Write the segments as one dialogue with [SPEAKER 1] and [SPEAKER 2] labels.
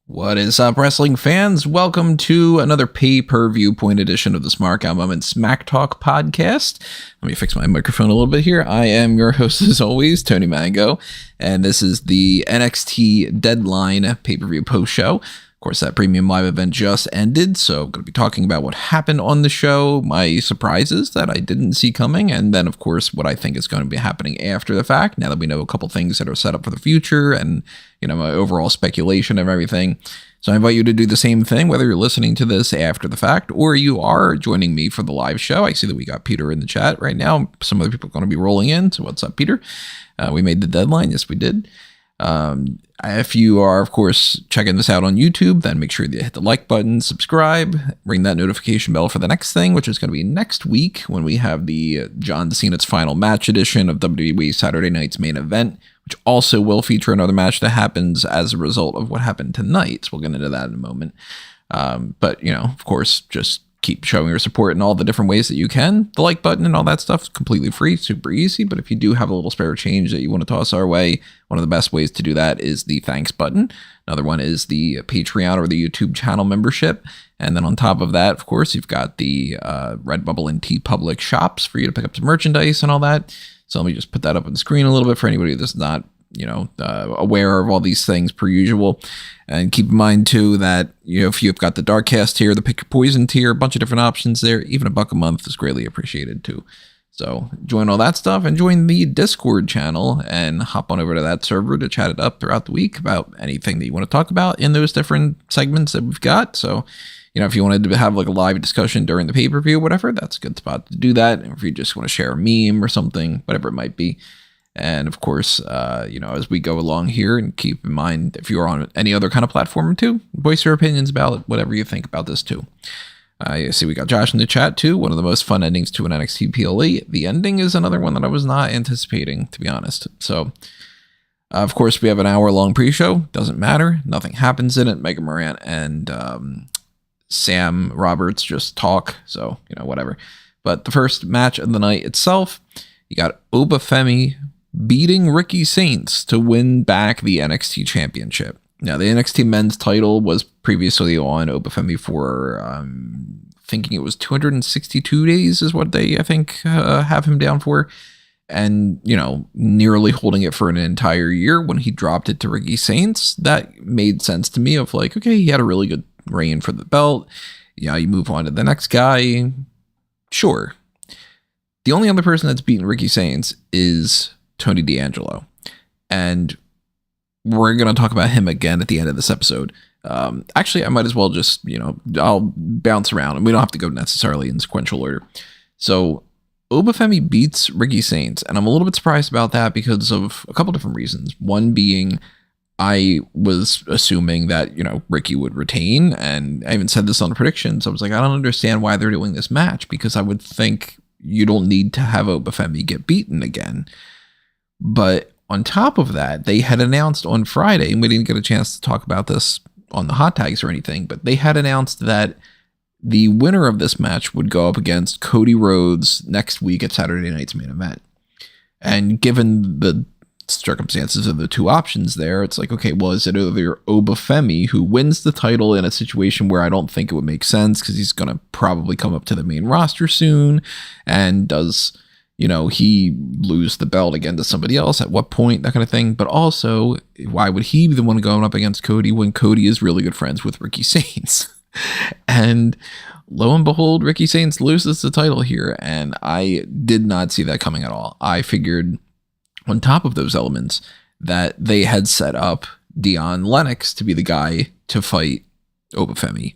[SPEAKER 1] What is up, wrestling fans? Welcome to another Pay-Per-Viewpoint edition of the Smark and Smack Talk podcast. Let me fix my microphone a little bit here. I am your host, as always, Tony Mango, and this is the NXT Deadline pay-per-view post-show. Of course, that premium live event just ended, so I'm going to be talking about what happened on the show, my surprises that I didn't see coming, and then, of course, what I think is going to be happening after the fact, now that we know a couple things that are set up for the future, and, you know, my overall speculation of everything. So I invite you to do the same thing, whether you're listening to this after the fact, or you are joining me for the live show. I see that we got Peter in the chat right now. Some other people are going to be rolling in, so what's up, Peter? We made the deadline. Yes, we did. If you are, of course, checking this out on YouTube, then make sure you hit the like button, subscribe, ring that notification bell for the next thing, which is going to be next week when we have the John Cena's final match edition of WWE Saturday Night's main event, which also will feature another match that happens as a result of what happened tonight. So we'll get into that in a moment. But, you know, of course, just keep showing your support in all the different ways that you can. The like button and all that stuff is completely free, super easy. But if you do have a little spare change that you want to toss our way, one of the best ways to do that is the thanks button. Another one is the Patreon or the YouTube channel membership. And then on top of that, of course, you've got the Redbubble and TeePublic shops for you to pick up some merchandise and all that. So let me just put that up on the screen a little bit for anybody that's not, you know, aware of all these things per usual. And keep in mind, too, that, you know, if you've got the Darkcast tier, the Pick Your Poison tier, a bunch of different options there, even $1 a month is greatly appreciated, too. So join all that stuff and join the Discord channel and hop on over to that server to chat it up throughout the week about anything that you want to talk about in those different segments that we've got. So, you know, if you wanted to have like a live discussion during the pay-per-view or whatever, that's a good spot to do that. And if you just want to share a meme or something, whatever it might be. And of course, you know, as we go along here, and keep in mind, if you're on any other kind of platform too, voice your opinions about whatever you think about this too. I see we got Josh in the chat too. One of the most fun endings to an NXT PLE. The ending is another one that I was not anticipating, to be honest. So, of course, we have an hour-long pre-show. Doesn't matter. Nothing happens in it. Mega Morant and Sam Roberts just talk. So, you know, whatever. But the first match of the night itself, you got Obafemi beating Ricky Saints to win back the NXT Championship. Now, the NXT Men's title was previously on Obafemi for, thinking it was 262 days is what they, I think, have him down for. And, you know, nearly holding it for an entire year when he dropped it to Ricky Saints. That made sense to me of like, okay, he had a really good reign for the belt. Yeah, you move on to the next guy. Sure. The only other person that's beaten Ricky Saints is Tony D'Angelo. And we're going to talk about him again at the end of this episode. Actually, I might as well just, you know, I'll bounce around and we don't have to go necessarily in sequential order. So Obafemi beats Ricky Saints, and I'm a little bit surprised about that because of a couple different reasons. One being, I was assuming that, you know, Ricky would retain, and I even said this on the predictions. I was like, I don't understand why they're doing this match, because I would think you don't need to have Obafemi get beaten again. But on top of that, they had announced on Friday, and we didn't get a chance to talk about this on the hot tags or anything, but they had announced that the winner of this match would go up against Cody Rhodes next week at Saturday Night's main event. And given the circumstances of the two options there, it's like, okay, well, is it either Obafemi, who wins the title in a situation where I don't think it would make sense because he's going to probably come up to the main roster soon, and does, you know, he lose the belt again to somebody else at what point, that kind of thing. But also, why would he be the one going up against Cody when Cody is really good friends with Ricky Saints? And lo and behold, Ricky Saints loses the title here, and I did not see that coming at all. I figured, on top of those elements, that they had set up Dion Lennox to be the guy to fight Obafemi.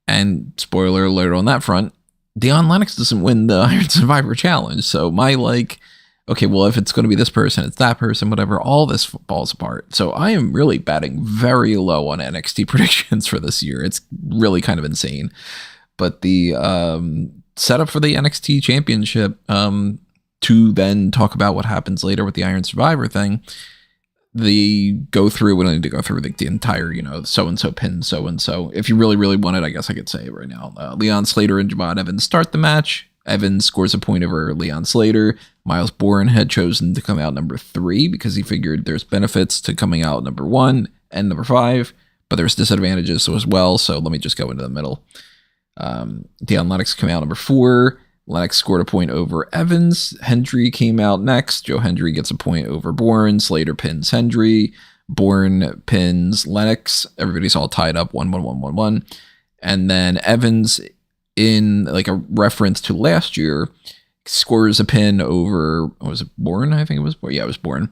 [SPEAKER 1] And spoiler alert on that front, Dion Lennox doesn't win the Iron Survivor Challenge. So my, like, okay, well, if it's going to be this person, it's that person, whatever, all this falls apart. So I am really batting very low on NXT predictions for this year. It's really kind of insane. But the setup for the NXT Championship, to then talk about what happens later with the Iron Survivor thing, we don't need to go through the entire, you know, so-and-so pin so-and-so. If you really, really want it, I guess I could say it right now. Leon Slater and Javon Evans start the match. Evans scores a point over Leon Slater. Miles Bourne had chosen to come out number 3 because he figured there's benefits to coming out number 1 and number 5. but there's disadvantages as well. So let me just go into the middle. Deion Lennox came out number 4. Lennox scored a point over Evans. Hendry came out next. Joe Hendry gets a point over Bourne. Slater pins Hendry. Bourne pins Lennox. Everybody's all tied up 1-1-1-1-1. And then Evans, in like a reference to last year, scores a pin over, was it Bourne? I think it was Bourne. Yeah, it was Bourne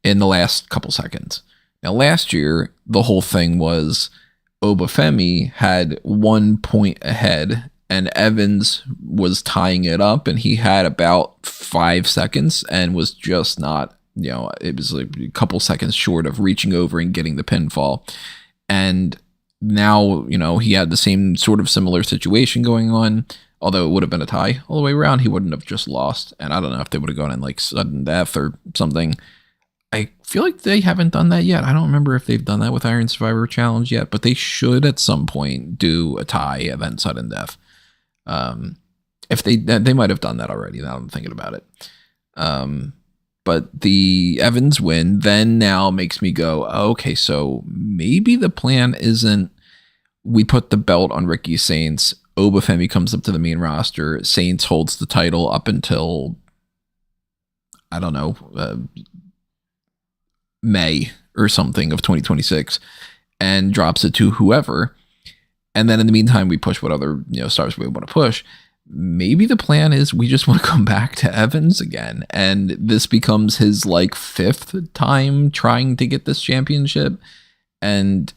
[SPEAKER 1] in the last couple seconds. Now, last year, the whole thing was Obafemi had 1 point ahead and Evans was tying it up, and he had about 5 seconds and was just not, it was like a couple seconds short of reaching over and getting the pinfall. And now, he had the same sort of similar situation going on, although it would have been a tie all the way around. He wouldn't have just lost. And I don't know if they would have gone in like sudden death or something. I feel like they haven't done that yet. I don't remember if they've done that with Iron Survivor Challenge yet, but they should at some point do a tie and then sudden death. If they might have done that already. Now I'm thinking about it. But the Evans win then now makes me go, okay, so maybe the plan isn't we put the belt on Ricky Saints, Obafemi comes up to the main roster, Saints holds the title up until, I don't know, May or something of 2026 and drops it to whoever. And then in the meantime, we push what other stars we want to push. Maybe the plan is we just want to come back to Evans again. And this becomes his like 5th time trying to get this championship. And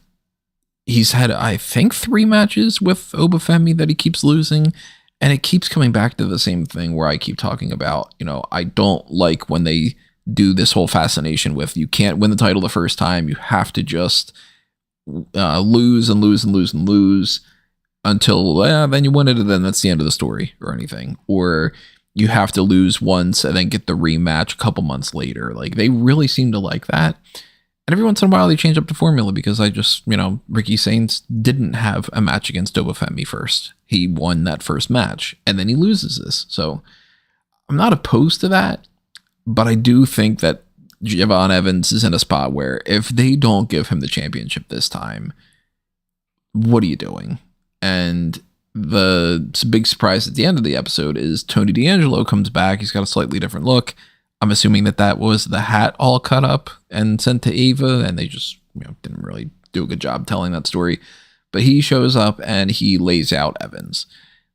[SPEAKER 1] he's had, I think, 3 matches with Obafemi that he keeps losing. And it keeps coming back to the same thing where I keep talking about, I don't like when they do this whole fascination with you can't win the title the first time. You have to just lose and lose and lose and lose until then you win it, and then that's the end of the story or anything. Or you have to lose once and then get the rematch a couple months later. Like, they really seem to like that. And every once in a while they change up the formula because I just, Ricky Saints didn't have a match against Obafemi first. He won that first match and then he loses this. So I'm not opposed to that, but I do think that Javon Evans is in a spot where if they don't give him the championship this time, what are you doing? And the big surprise at the end of the episode is Tony D'Angelo comes back. He's got a slightly different look. I'm assuming that was the hat all cut up and sent to Ava, and they just didn't really do a good job telling that story. But he shows up and he lays out Evans.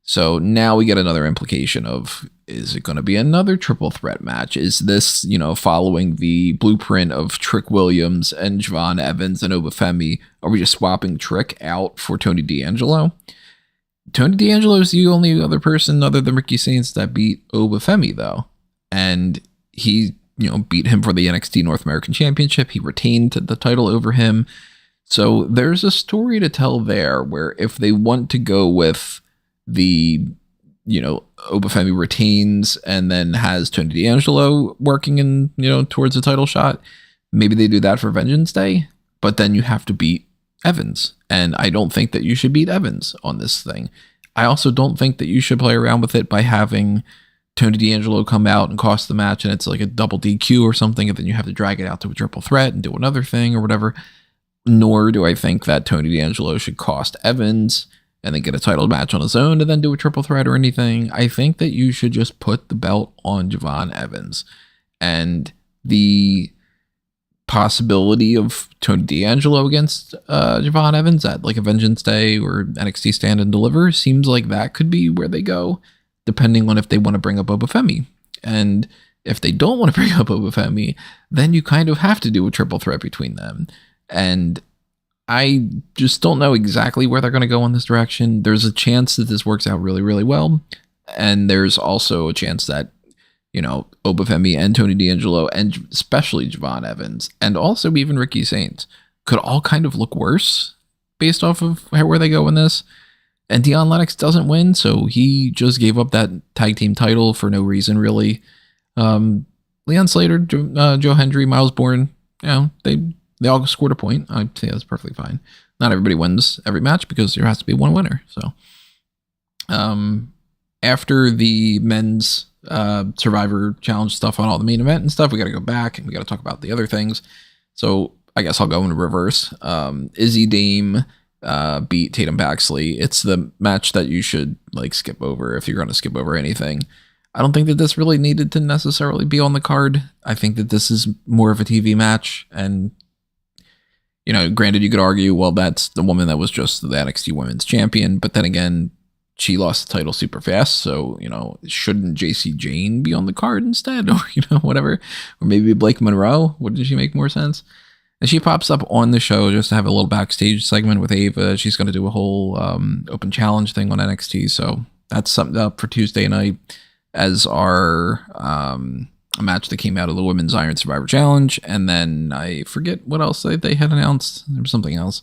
[SPEAKER 1] So now we get another implication of, is it going to be another triple threat match? Is this, following the blueprint of Trick Williams and Javon Evans and Obafemi? Are we just swapping Trick out for Tony D'Angelo? Tony D'Angelo is the only other person other than Ricky Saints that beat Obafemi, though. And he, beat him for the NXT North American Championship. He retained the title over him. So there's a story to tell there where if they want to go with the, Obafemi retains and then has Tony D'Angelo working in, towards a title shot, maybe they do that for Vengeance Day, but then you have to beat Evans. And I don't think that you should beat Evans on this thing. I also don't think that you should play around with it by having Tony D'Angelo come out and cost the match and it's like a double DQ or something, and then you have to drag it out to a triple threat and do another thing or whatever. Nor do I think that Tony D'Angelo should cost Evans and then get a title match on his own and then do a triple threat or anything. I think that you should just put the belt on Javon Evans. And the possibility of Tony D'Angelo against Javon Evans at like a Vengeance Day or NXT Stand and Deliver seems like that could be where they go, depending on if they want to bring up Obafemi. And if they don't want to bring up Obafemi, then you kind of have to do a triple threat between them. And I just don't know exactly where they're going to go in this direction. There's a chance that this works out really, really well. And there's also a chance that, Obafemi and Tony D'Angelo and especially Javon Evans and also even Ricky Saints could all kind of look worse based off of where they go in this. And Deion Lennox doesn't win, so he just gave up that tag team title for no reason, really. Leon Slater, Joe Hendry, Miles Bourne, they all scored a point. I'd say that's perfectly fine. Not everybody wins every match because there has to be one winner. So after the men's Survivor Challenge stuff on all the main event and stuff, we got to go back and we got to talk about the other things. So I guess I'll go in reverse. Izzy Dame beat Tatum Paxley. It's the match that you should like skip over if you're going to skip over anything. I don't think that this really needed to necessarily be on the card. I think that this is more of a TV match. And, you know, granted, you could argue, well, that's the woman that was just the NXT Women's Champion. But then again, she lost the title super fast. So, you know, shouldn't JC Jane be on the card instead? Or, you know, whatever. Or maybe Blake Monroe. Wouldn't she make more sense? And she pops up on the show just to have a little backstage segment with Ava. She's going to do a whole open challenge thing on NXT. So that's something up for Tuesday night as our a match that came out of the Women's Iron Survivor Challenge. And then I forget what else they had announced. There was something else.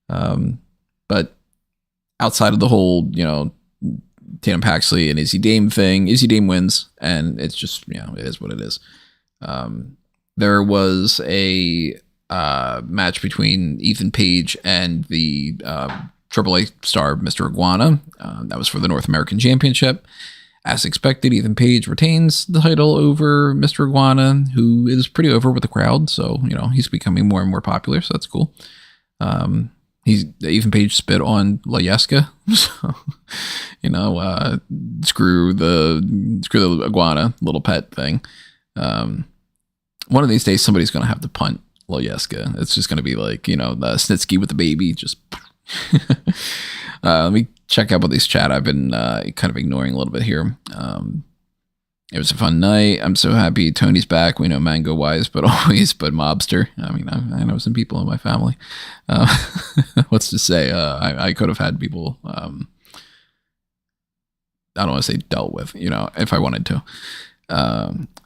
[SPEAKER 1] But outside of the whole, you know, Tatum Paxley and Izzy Dame thing, Izzy Dame wins. And it's just, you know, it is what it is. There was a match between Ethan Page and the AAA star, Mr. Iguana. That was for the North American Championship. As expected, Ethan Page retains the title over Mr. Iguana, who is pretty over with the crowd. So, you know, he's becoming more and more popular. So that's cool. Ethan Page spit on La Yesca. So, you know, screw the Iguana little pet thing. One of these days, somebody's going to have to punt La Yesca. It's just going to be like, you know, the Snitsky with the baby. Just let me check out what these chat. I've been kind of ignoring a little bit here. It was a fun night. I'm so happy Tony's back. We know Mango Wise, but always, but Mobster. I mean, I know some people in my family. What's to say? I could have had people, I don't want to say dealt with, you know, if I wanted to.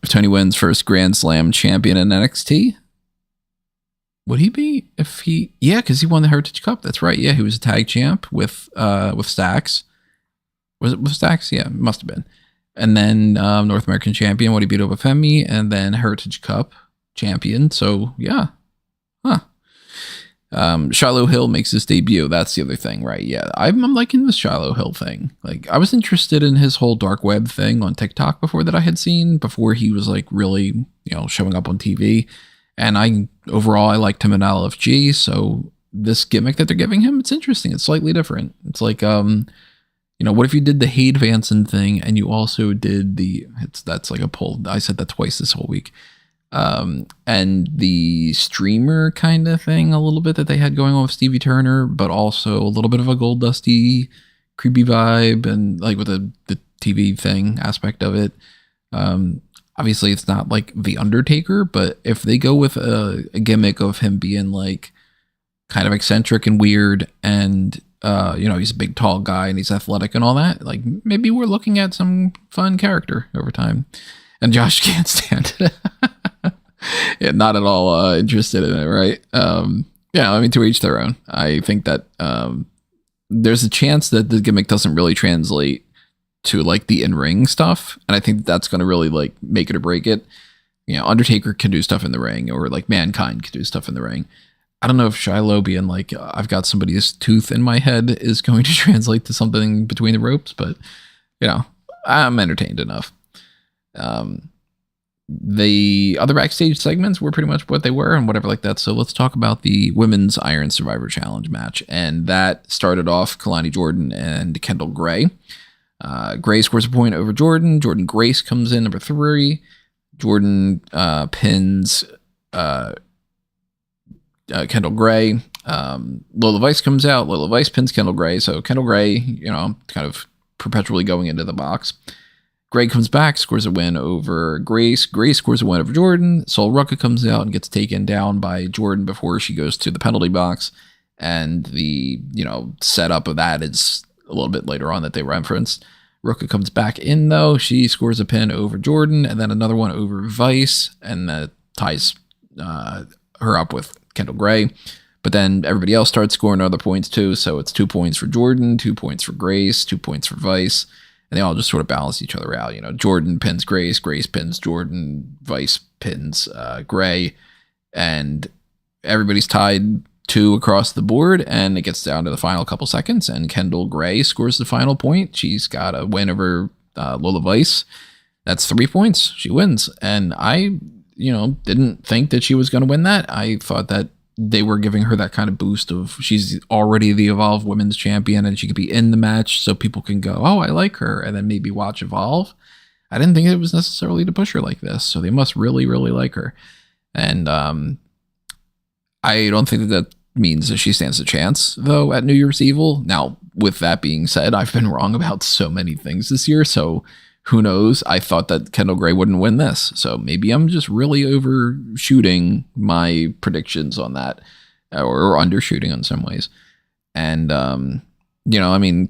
[SPEAKER 1] If Tony wins first Grand Slam champion in NXT, would he be if he? Yeah, because he won the Heritage Cup. That's right. Yeah, he was a tag champ with Stax. Was it with Stax? Yeah, it must have been. And then North American champion. What he beat Obafemi, and then Heritage Cup champion. So yeah, huh. Shiloh Hill makes his debut. That's the other thing, right? Yeah, I'm liking this Shiloh Hill thing. Like, I was interested in his whole dark web thing on TikTok before that I had seen, before he was like really, you know, showing up on TV. And I liked him in LFG. So this gimmick that they're giving him, it's interesting. It's slightly different. It's like, you know, what if you did the Hayde Vanson thing and you also did that's like a pull. I said that twice this whole week. And the streamer kind of thing a little bit that they had going on with Stevie Turner, but also a little bit of a Gold Dusty creepy vibe, and like with the TV thing aspect of it. Obviously it's not like The Undertaker, but if they go with a gimmick of him being like kind of eccentric and weird, and you know, he's a big tall guy and he's athletic and all that, like maybe we're looking at some fun character over time. And Josh can't stand it. Yeah, not at all interested in it, right? Yeah, I mean, to each their own. I think that there's a chance that the gimmick doesn't really translate to like the in-ring stuff, and I think that's going to really like make it or break it. You know, Undertaker can do stuff in the ring, or like Mankind can do stuff in the ring. I don't know if Shiloh being like, I've got somebody's tooth in my head is going to translate to something between the ropes, but you know, I'm entertained enough. The other backstage segments were pretty much what they were and whatever like that. So let's talk about the Women's Iron Survivor Challenge match. And that started off Kalani Jordan and Kendall Gray. Gray scores a point over Jordan. Jordan Grace comes in number 3. Jordan pins Kendall Gray. Lola Vice comes out. Lola Vice pins Kendall Gray. So Kendall Gray, you know, kind of perpetually going into the box. Gray comes back, scores a win over Grace. Grace scores a win over Jordan. Sol Rucka comes out and gets taken down by Jordan before she goes to the penalty box. And the, you know, setup of that is a little bit later on that they referenced. Rucka comes back in, though. She scores a pin over Jordan, and then another one over Vice, and that ties her up with Kendall Gray. But then everybody else starts scoring other points, too. So it's 2 points for Jordan, 2 points for Grace, 2 points for Vice. And they all just sort of balance each other out. You know, Jordan pins Grace, Grace pins Jordan, Vice pins Gray, and everybody's tied 2 across the board, and it gets down to the final couple seconds, and Kendall Gray scores the final point. She's got a win over Lola Vice. That's 3 points. She wins. And I, you know, didn't think that she was going to win that. I thought that they were giving her that kind of boost of she's already the Evolve Women's Champion and she could be in the match so people can go, oh, I like her, and then maybe watch Evolve. I didn't think it was necessarily to push her like this, so they must really, really like her. And I don't think that means that she stands a chance, though, at New Year's Evil. Now, with that being said, I've been wrong about so many things this year, so who knows? I thought that Kendall Gray wouldn't win this, so maybe I'm just really overshooting my predictions on that, or undershooting in some ways. And,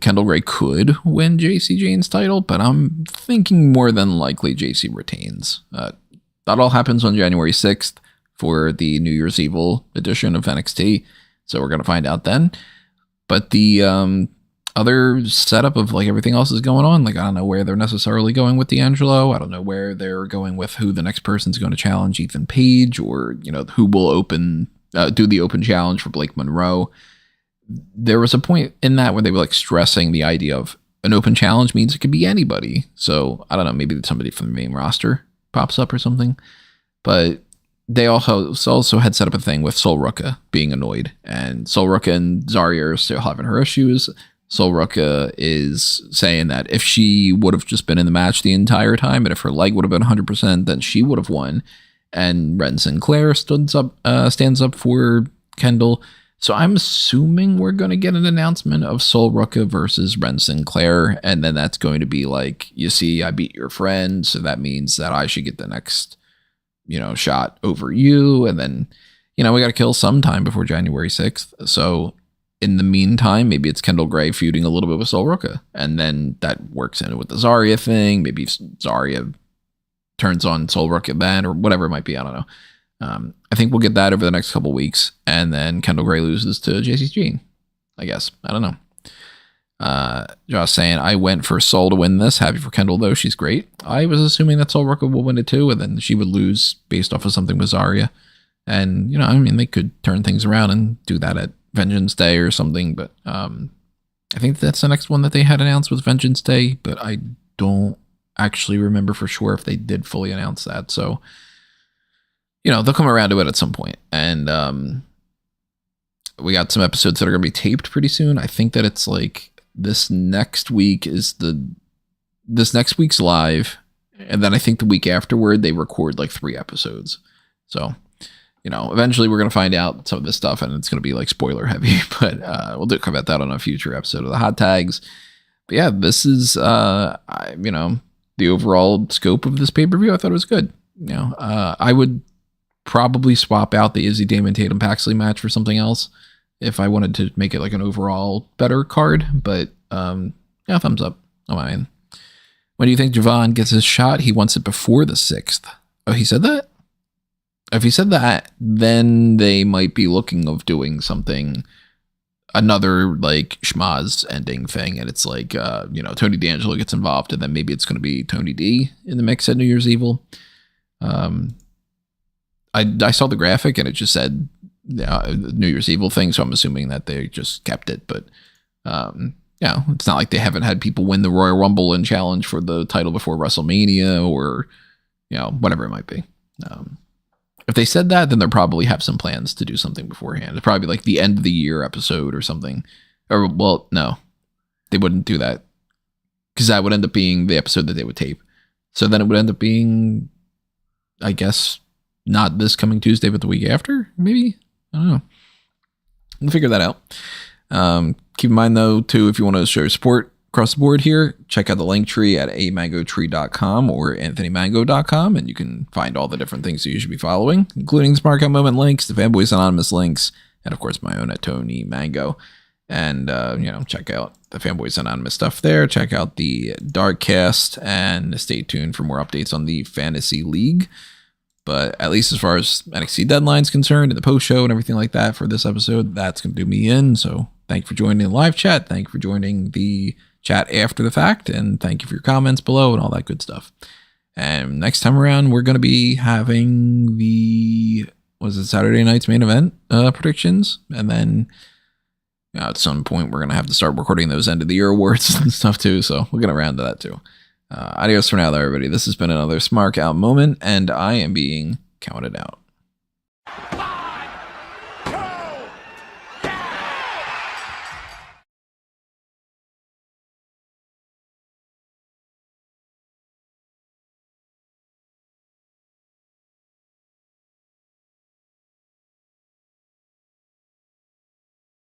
[SPEAKER 1] Kendall Gray could win JC Jane's title, but I'm thinking more than likely JC retains. That all happens on January 6th for the New Year's Evil edition of NXT, so we're going to find out then. But the other setup of like everything else is going on. Like, I don't know where they're necessarily going with D'Angelo. I don't know where they're going with who the next person's going to challenge Ethan Page, or, who will do the open challenge for Blake Monroe. There was a point in that where they were like stressing the idea of an open challenge means it could be anybody. So I don't know, maybe somebody from the main roster pops up or something. But they also had set up a thing with Sol Ruka being annoyed, and Sol Ruka and Zarya are still having her issues. Sol Ruka is saying that if she would have just been in the match the entire time, and if her leg would have been 100%, then she would have won. And Ren Sinclair stands up for Kendall. So I'm assuming we're going to get an announcement of Sol Ruka versus Ren Sinclair, and then that's going to be like, you see, I beat your friend, so that means that I should get the next, shot over you. And then, we got to kill some time before January 6th. So in the meantime, maybe it's Kendall Gray feuding a little bit with Sol Ruka, and then that works in with the Zarya thing. Maybe Zarya turns on Sol Ruka then, or whatever it might be. I don't know. I think we'll get that over the next couple weeks, and then Kendall Gray loses to JC Jane, I guess. I don't know. Josh saying, I went for Sol to win this. Happy for Kendall, though. She's great. I was assuming that Sol Ruka will win it, too, and then she would lose based off of something with Zarya. And, they could turn things around and do that at Vengeance Day or something, but I think that's the next one that they had announced was Vengeance Day, but I don't actually remember for sure if they did fully announce that. So, they'll come around to it at some point. And we got some episodes that are going to be taped pretty soon. I think that it's like this next week's live, and then I think the week afterward they record like 3 episodes. So, eventually we're going to find out some of this stuff, and it's going to be like spoiler heavy, but we'll talk about that on a future episode of the Hot Tags. But yeah, this is, the overall scope of this pay-per-view. I thought it was good. I would probably swap out the Izzy Damon Tatum Paxley match for something else if I wanted to make it like an overall better card, but thumbs up. Oh, man. When do you think Javon gets his shot? He wants it before the 6th. Oh, he said that? If he said that, then they might be looking of doing something, another like schmaz ending thing, and it's like Tony D'Angelo gets involved, and then maybe it's going to be Tony D in the mix at New Year's Evil. I saw the graphic and it just said New Year's Evil thing, so I'm assuming that they just kept it. But it's not like they haven't had people win the Royal Rumble and challenge for the title before WrestleMania, or whatever it might be. If they said that, then they'll probably have some plans to do something beforehand. It'd probably be like the end of the year episode or something. Or, well, no, they wouldn't do that, because that would end up being the episode that they would tape. So then it would end up being, I guess, not this coming Tuesday, but the week after, maybe? I don't know. We'll figure that out. Keep in mind, though, too, if you want to show your support across the board here, check out the link tree at amangotree.com or anthonymango.com, and you can find all the different things that you should be following, including the Smark Moment links, the Fanboys Anonymous links, and, of course, my own at Tony Mango. And, check out the Fanboys Anonymous stuff there. Check out the Darkcast, and stay tuned for more updates on the Fantasy League. But at least as far as NXT Deadline's concerned, and the post-show and everything like that for this episode, that's going to do me in. So thank you for joining the live chat. Thank you for joining the chat after the fact. And thank you for your comments below and all that good stuff. And next time around, we're going to be having Saturday night's main event predictions. And then at some point, we're going to have to start recording those end of the year awards and stuff too. So we'll get around to that too. Adios for now, though, everybody. This has been another Smark Out moment, and I am being counted out.